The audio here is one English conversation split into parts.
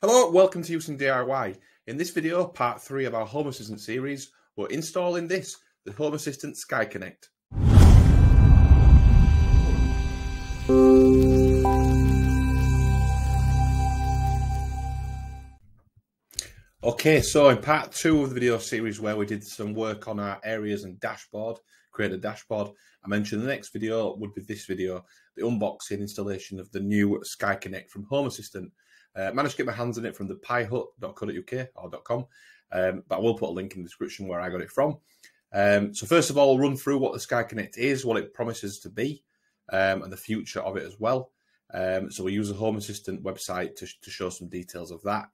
Hello, welcome to Huson DIY. In this video, part 3 of our Home Assistant series, we're installing this, the Home Assistant Sky Connect. Okay, so in part 2 of the video series where we did some work on our areas and dashboard, create a dashboard, I mentioned the next video would be this video, the unboxing installation of the new Sky Connect from Home Assistant. Managed to get my hands on it from the piehut.co.uk or .com, but I will put a link in the description where I got it from. So first of all, I'll run through what the Sky Connect is, what it promises to be, and the future of it as well. So we use the Home Assistant website to show some details of that.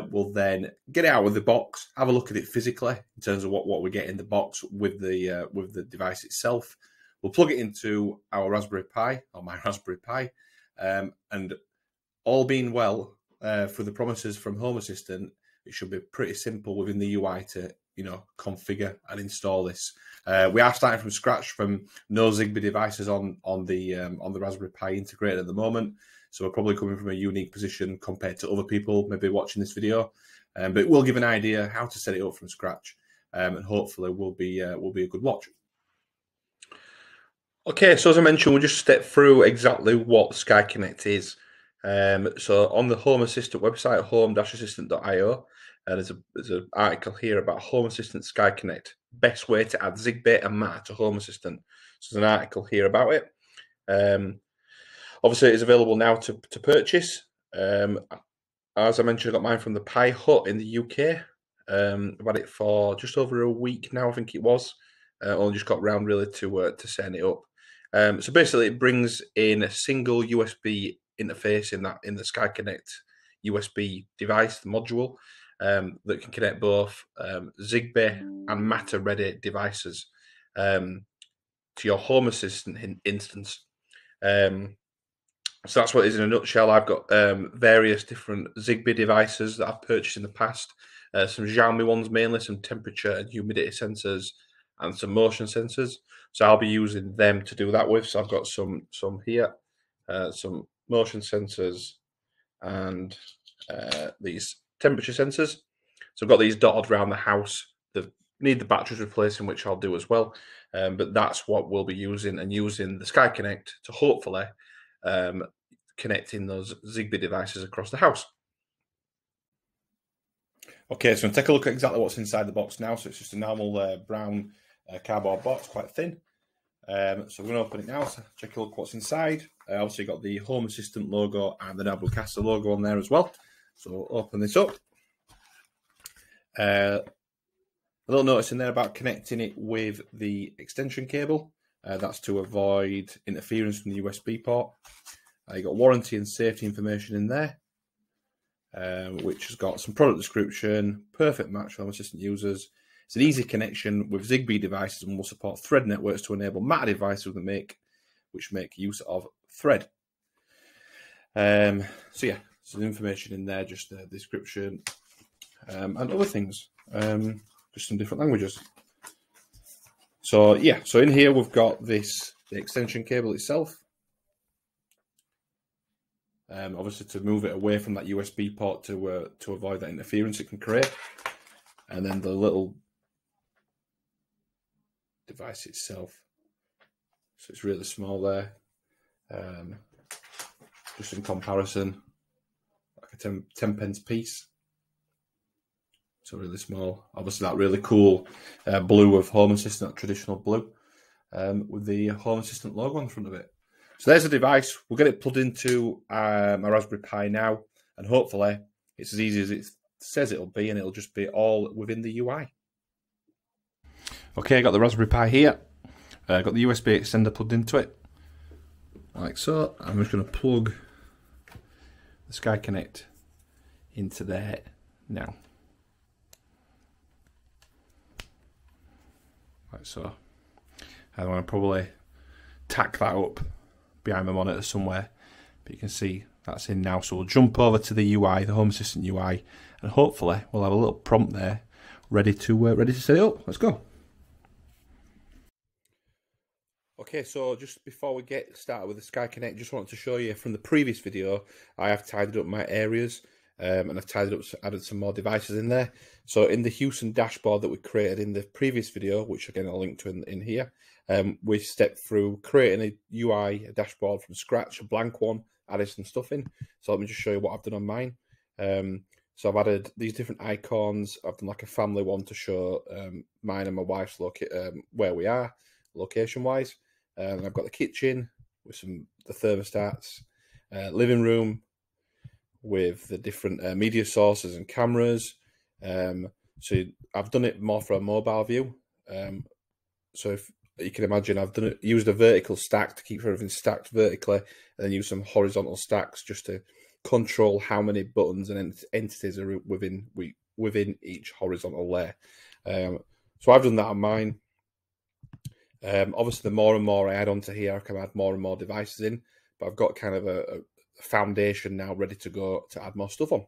We'll then get it out of the box, have a look at it physically in terms of what we get in the box with the device itself. We'll plug it into our Raspberry Pi or my Raspberry Pi, and all being well, for the promises from Home Assistant, it should be pretty simple within the UI to configure and install this. We are starting from scratch, from no ZigBee devices on the Raspberry Pi integrated at the moment. So we're probably coming from a unique position compared to other people maybe watching this video, but it will give an idea how to set it up from scratch, and hopefully will be a good watch. Okay, so as I mentioned, we'll just step through exactly what Sky Connect is. So on the Home Assistant website, home-assistant.io, there's an article here about Home Assistant Sky Connect, best way to add ZigBee and Matter to Home Assistant. So there's an article here about it. Obviously, it's available now to purchase. As I mentioned, I got mine from the Pi Hut in the UK. I've had it for just over a week now, I think it was. Only just got round really to setting it up. So basically, it brings in a single USB interface in the Sky Connect USB device, the module, that can connect both ZigBee and Matter ready devices to your Home Assistant instance. So that's what it is in a nutshell. I've got various different ZigBee devices that I've purchased in the past, some Xiaomi ones mainly, some temperature and humidity sensors, and some motion sensors. So I'll be using them to do that with. So I've got some here, some motion sensors, and these temperature sensors. So I've got these dotted around the house that need the batteries replacing, which I'll do as well. But that's what we'll be using, and using the Sky Connect to hopefully connecting those ZigBee devices across the house. Okay, so I'm going to take a look at exactly what's inside the box now. So it's just a normal brown cardboard box, quite thin. So we're going to open it now, so check a look what's inside. Obviously got the Home Assistant logo and the Navigator logo on there as well. So we'll open this up. A little notice in there about connecting it with the extension cable. That's to avoid interference from the USB port. You got warranty and safety information in there, which has got some product description, perfect match for Home Assistant users. It's an easy connection with ZigBee devices and will support Thread networks to enable Matter devices which make use of Thread. So yeah, some information in there, just the description and other things, just some different languages. So yeah, so in here we've got the extension cable itself. Obviously to move it away from that USB port to avoid that interference it can create, and then the little device itself. So it's really small there, just in comparison, like a 10 pence piece. So really small. Obviously that really cool blue of Home Assistant, that traditional blue, with the Home Assistant logo on the front of it. So there's the device. We'll get it plugged into my Raspberry Pi now, and hopefully it's as easy as it says it'll be, and it'll just be all within the UI. Okay, I got the Raspberry Pi here. Got the USB extender plugged into it, like so. I'm just going to plug the Sky Connect into there now, like so. I'm going to probably tack that up behind my monitor somewhere, but you can see that's in now. So we'll jump over to the UI, the Home Assistant UI, and hopefully we'll have a little prompt there ready to set it up. Let's go. Okay, so just before we get started with the Sky Connect, just wanted to show you from the previous video, I have tidied up my areas. and I've tidied up, added some more devices in there. So in the Huson dashboard that we created in the previous video, which again I'll link to in here, we stepped through creating a UI, a dashboard from scratch, a blank one, added some stuff in. So let me just show you what I've done on mine. So I've added these different icons. I've done like a family one to show mine and my wife's where we are, location-wise. And I've got the kitchen with the thermostats, living room with the different media sources and cameras. So I've done it more for a mobile view. So if you can imagine, I've used a vertical stack to keep everything stacked vertically, and then used some horizontal stacks just to control how many buttons and entities are within each horizontal layer. So I've done that on mine. Obviously, the more and more I add onto here, I can add more and more devices in, but I've got kind of a foundation now ready to go to add more stuff on.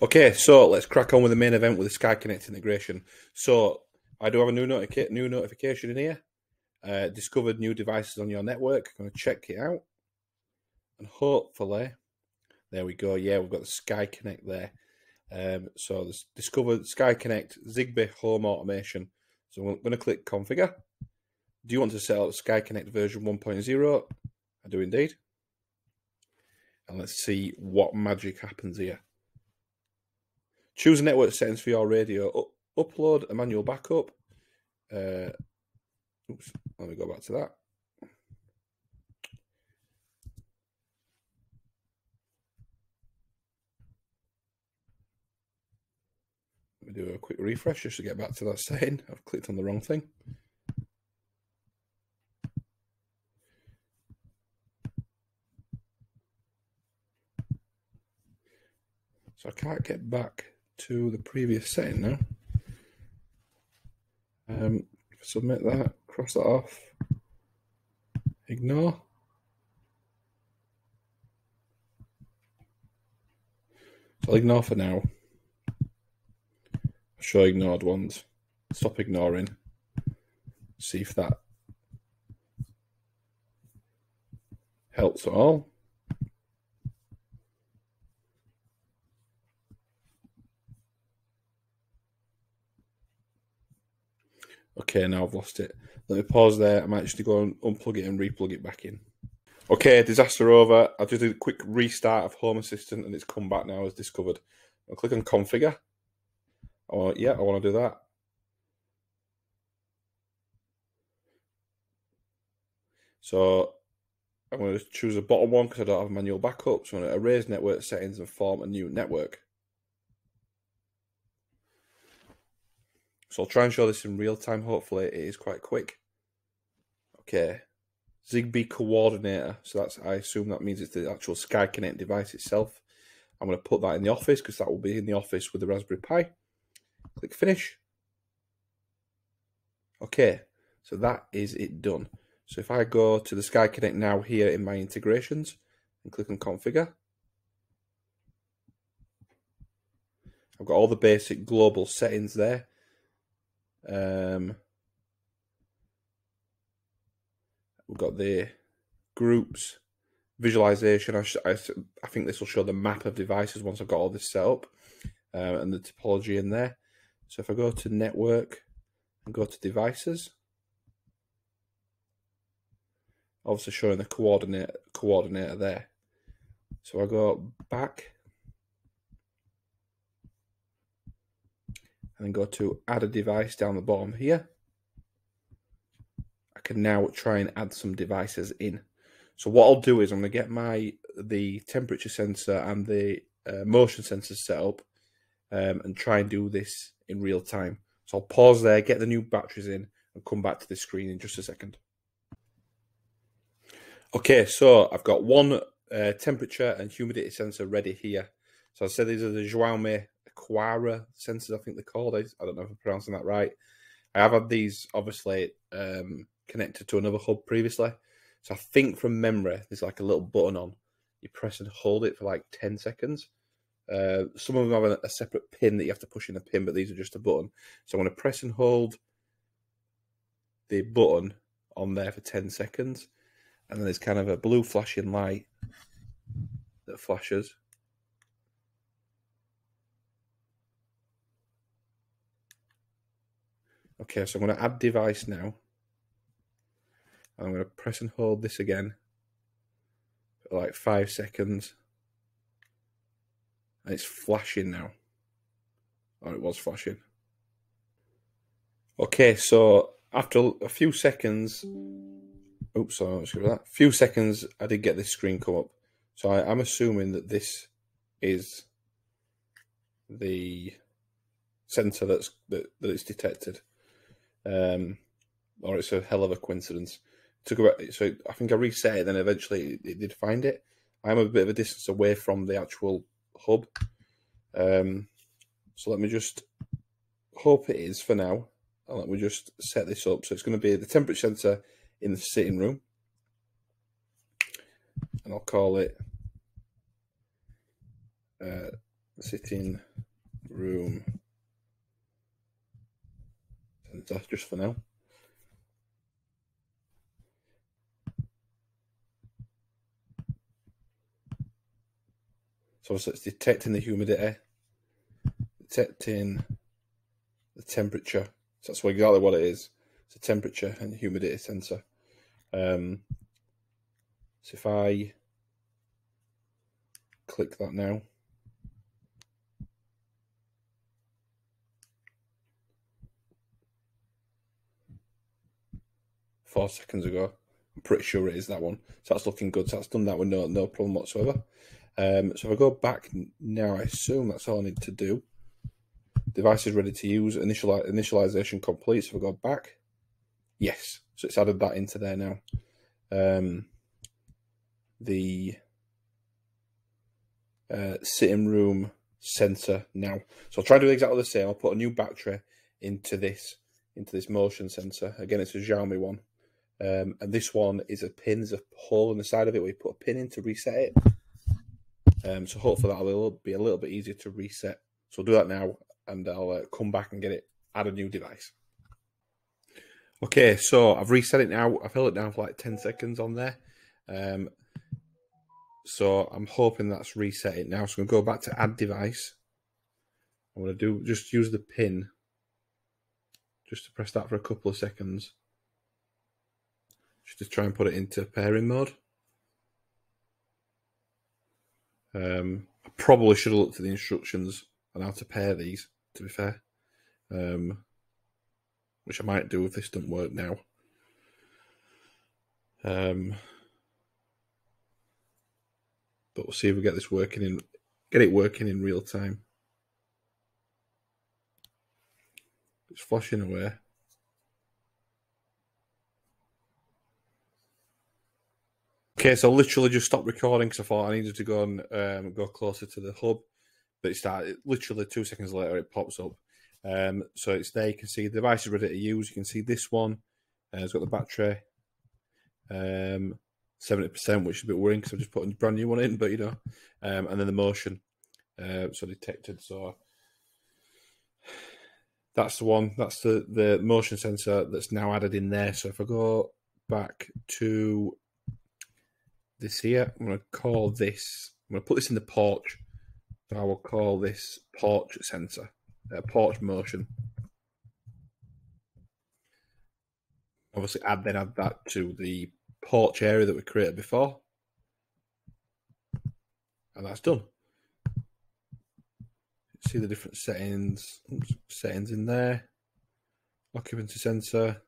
Okay, so let's crack on with the main event with the Sky Connect integration. So I do have a new notification in here. Discovered new devices on your network. I'm going to check it out. And hopefully, there we go. Yeah, we've got the Sky Connect there. So this discovered Sky Connect ZigBee home automation. So I'm going to click configure. Do you want to set up Sky Connect version 1.0? I do indeed. And let's see what magic happens here. Choose network settings for your radio. Upload a manual backup. Oops, let me go back to that. Let me do a quick refresh just to get back to that setting. I've clicked on the wrong thing. So I can't get back to the previous setting now. Submit that, cross that off, ignore. So I'll ignore for now. I'll show ignored ones. Stop ignoring. See if that helps at all. Okay, now I've lost it. Let me pause there. I might just go and unplug it and replug it back in. Okay, disaster over. I'll just do a quick restart of Home Assistant and it's come back now as discovered. I'll click on configure. Oh, yeah, I want to do that. So I'm going to choose the bottom one because I don't have manual backup. So I'm going to erase network settings and form a new network. So I'll try and show this in real time. Hopefully it is quite quick. Okay, ZigBee coordinator. So I assume that means it's the actual Sky Connect device itself. I'm going to put that in the office because that will be in the office with the Raspberry Pi. Click finish. Okay, so that is it done. So if I go to the Sky Connect now here in my integrations and click on configure, I've got all the basic global settings there. We've got the groups, visualization. I think this will show the map of devices once I've got all this set up, and the topology in there. So if I go to network and go to devices, obviously showing the coordinator there. So I go back and then go to add a device down the bottom here. I can now try and add some devices in. So what I'll do is I'm going to get the temperature sensor and the motion sensor set up and try and do this in real time. So I'll pause there, get the new batteries in, and come back to the screen in just a second. Okay, so I've got one temperature and humidity sensor ready here. So I said these are the Xiaomi Aquara sensors, I think they're called. I don't know if I'm pronouncing that right. I have had these obviously connected to another hub previously. So I think from memory, there's like a little button on. You press and hold it for like 10 seconds. Some of them have a separate pin that you have to push in a pin, but these are just a button. So I'm going to press and hold the button on there for 10 seconds. And then there's kind of a blue flashing light that flashes. Okay, so I'm going to add device now. I'm going to press and hold this again for like 5 seconds. And it's flashing now. Or it was flashing. Okay, so after a few seconds, oops, sorry, let's go with that. A few seconds, I did get this screen come up. So I'm assuming that this is the sensor that it's detected. Or it's a hell of a coincidence. So I think I reset it, then eventually it did find it. I'm a bit of a distance away from the actual hub. So let me just hope it is for now. And let me just set this up. So it's going to be the temperature sensor in the sitting room. And I'll call it sitting room sensor just for now. So it's detecting the humidity, detecting the temperature. So that's exactly what it is. It's a temperature and humidity sensor. So if I click that now, four seconds ago, I'm pretty sure it is that one. So that's looking good. So that's done that with no problem whatsoever. So if I go back now, I assume that's all I need to do. Device is ready to use. Initialization complete. So if I go back, yes. So it's added that into there now. The sitting room sensor now. So I'll try to do exactly the same. I'll put a new battery into this motion sensor. Again, it's a Xiaomi one. And this one is a pin. There's a hole in the side of it where you put a pin in to reset it. So hopefully that'll be a little bit easier to reset. So I'll do that now, and I'll come back and add a new device. Okay, so I've reset it now. I've held it down for like 10 seconds on there. So I'm hoping that's reset it now. So I'm going to go back to add device. I'm going to just use the pin, just to press that for a couple of seconds, just to try and put it into pairing mode. I probably should have looked at the instructions on how to pair these, to be fair, which I might do if this doesn't work now. But we'll see if we get this working in real time. It's flashing away. Okay, so I literally just stopped recording because I thought I needed to go and go closer to the hub. But it started literally 2 seconds later. It pops up. So it's there. You can see the device is ready to use. You can see this one. It's got the battery, 70%, which is a bit worrying because I've just put a brand new one in. But you know, and then the motion, so detected. So that's the one. That's the motion sensor that's now added in there. So if I go back to this here, I'm going to call this. I'm going to put this in the porch. So I will call this porch sensor, porch motion. Obviously, add that to the porch area that we created before, and that's done. See the different settings. Settings in there. Occupancy sensor.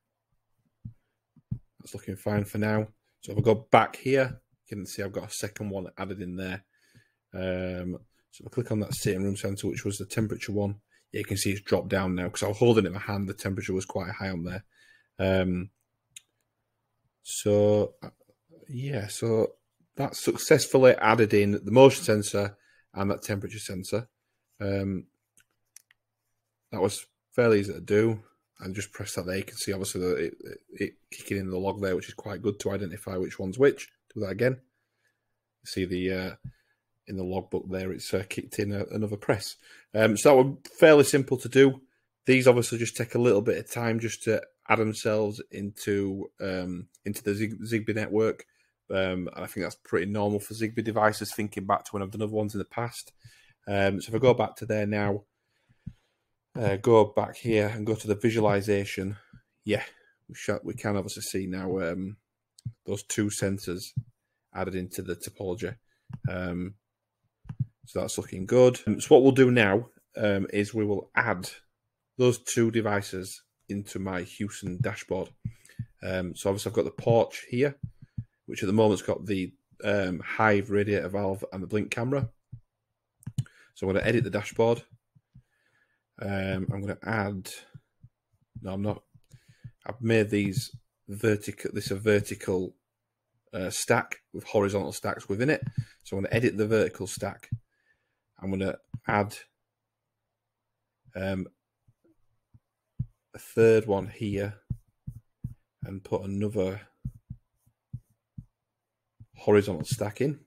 That's looking fine for now. So if I go back here, you can see I've got a second one added in there. So if I click on that sitting room sensor, which was the temperature one, yeah, you can see it's dropped down now because I was holding it in my hand. The temperature was quite high on there. So that's successfully added in the motion sensor and that temperature sensor. That was fairly easy to do. And just press that there. You can see obviously that it kicking in the log there, which is quite good to identify which one's which. Do that again. You see the in the logbook there, it's kicked in another press. So that was fairly simple to do. These obviously just take a little bit of time just to add themselves into the ZigBee network. I think that's pretty normal for ZigBee devices, thinking back to when I've done other ones in the past. So if I go back to there now, go back here and go to the visualization, yeah, we can obviously see now those two sensors added into the topology. So that's looking good. So what we'll do now is we will add those two devices into my Huson dashboard. So obviously I've got the porch here, which at the moment's got the Hive radiator valve and the blink camera. So I'm going to edit the dashboard. I'm going to add. No, I'm not. I've made these vertical. This is a vertical stack with horizontal stacks within it. So I'm going to edit the vertical stack. I'm going to add a third one here and put another horizontal stack in.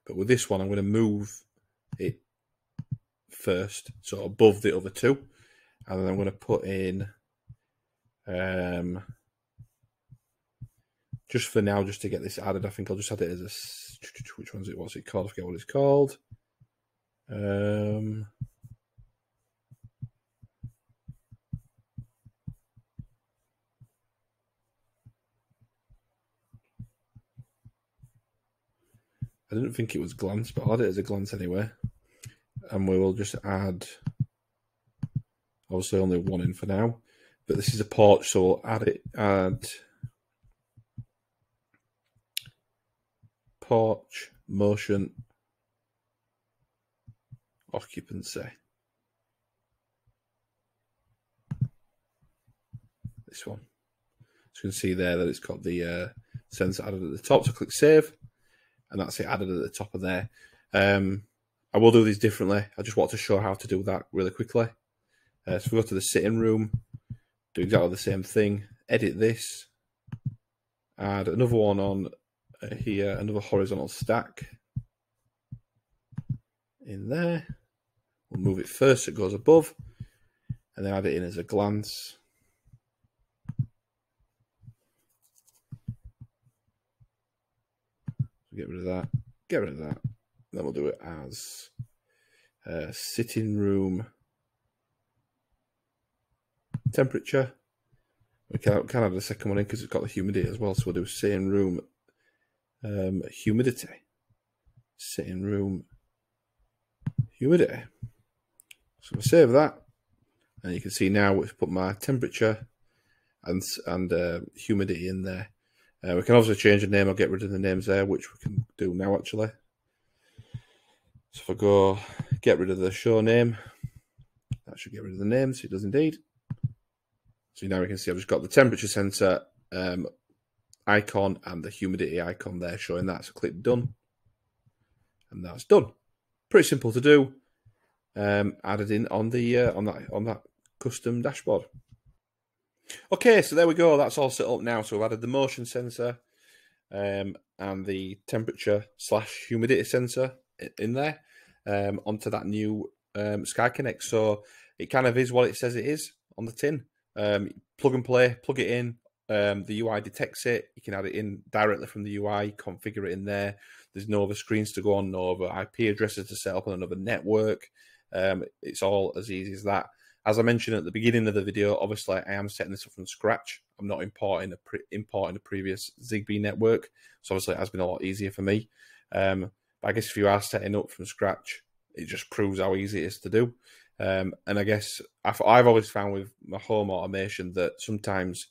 But with this one, I'm going to move it first, so above the other two, and then I'm going to put in just for now, just to get this added. I think I'll just add it as a which one's it? What's it called? I forget what it's called. I didn't think it was glance, but I'll add it as a glance anyway. And we will just add, obviously only one in for now, but this is a porch, so we'll add porch, motion, occupancy. This one. So you can see there that it's got the sensor added at the top, so click save, and that's it added at the top of there. I will do these differently. I just want to show how to do that really quickly. So we go to the sitting room, do exactly the same thing, edit this, add another one on here, another horizontal stack in there. We'll move it first so it goes above, and then add it in as a glance. Get rid of that, get rid of that. Then we'll do it as sitting room temperature. We can add a second one in because it's got the humidity as well. So we'll do sitting room humidity. Sitting room humidity. So we'll save that. And you can see now we've put my temperature and humidity in there. We can also change the name or get rid of the names there, which we can do now actually. So if I go get rid of the show name, that should get rid of the names. It does indeed. So now we can see I've just got the temperature sensor icon and the humidity icon there showing that. So click done, and that's done. Pretty simple to do. Added in on the on that custom dashboard. Okay, so there we go. That's all set up now. So we've added the motion sensor and the temperature / humidity sensor in there onto that new Sky Connect. So it kind of is what it says it is on the tin. Plug and play, plug it in. The UI detects it. You can add it in directly from the UI, configure it in there. There's no other screens to go on, no other IP addresses to set up on another network. It's all as easy as that. As I mentioned at the beginning of the video, obviously I am setting this up from scratch. I'm not importing a previous ZigBee network, so obviously it has been a lot easier for me. But I guess if you are setting up from scratch, it just proves how easy it is to do. And I guess I've always found with my home automation that sometimes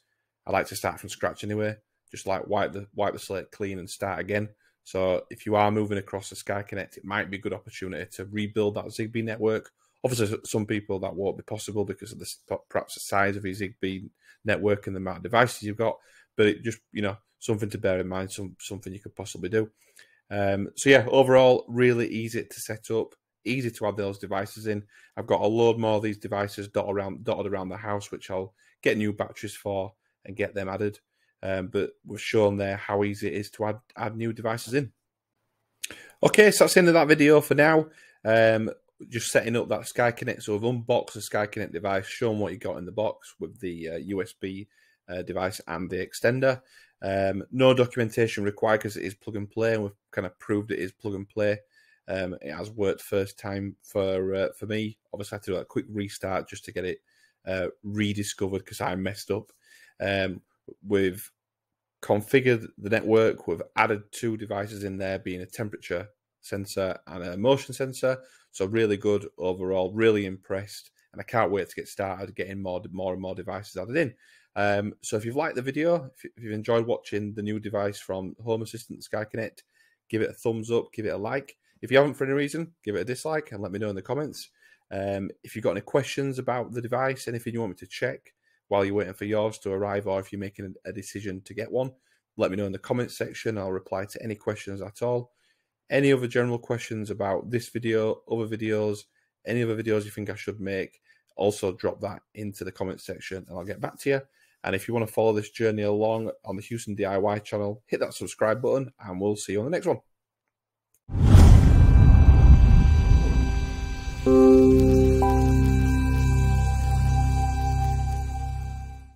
I like to start from scratch anyway, just like wipe the slate clean and start again. So if you are moving across the Sky Connect, it might be a good opportunity to rebuild that ZigBee network. Obviously, some people that won't be possible because of perhaps the size of your ZigBee network and the amount of devices you've got. But it just, something to bear in mind, something you could possibly do. So yeah, overall, really easy to set up, easy to add those devices in. I've got a load more of these devices dotted around the house, which I'll get new batteries for and get them added. But we've shown there how easy it is to add new devices in. Okay, so that's the end of that video for now. Just setting up that Sky Connect. So we've unboxed the Sky Connect device, shown what you got in the box with the USB device and the extender. No documentation required because it is plug and play, and we've kind of proved it is plug and play. It has worked first time for me. Obviously, I had to do a quick restart just to get it rediscovered because I messed up. We've configured the network. We've added 2 devices in there, being a temperature sensor and a motion sensor. So really good overall. Really impressed, and I can't wait to get started getting more and more devices added in. So if you've liked the video, if you've enjoyed watching the new device from Home Assistant Sky Connect, give it a thumbs up, give it a like. If you haven't for any reason, give it a dislike and let me know in the comments. If you've got any questions about the device, anything you want me to check while you're waiting for yours to arrive, or if you're making a decision to get one, let me know in the comments section. I'll reply to any questions at all. Any other general questions about this video, other videos, any other videos you think I should make, also drop that into the comments section and I'll get back to you. And if you want to follow this journey along on the Huson DIY channel, hit that subscribe button and we'll see you on the next one.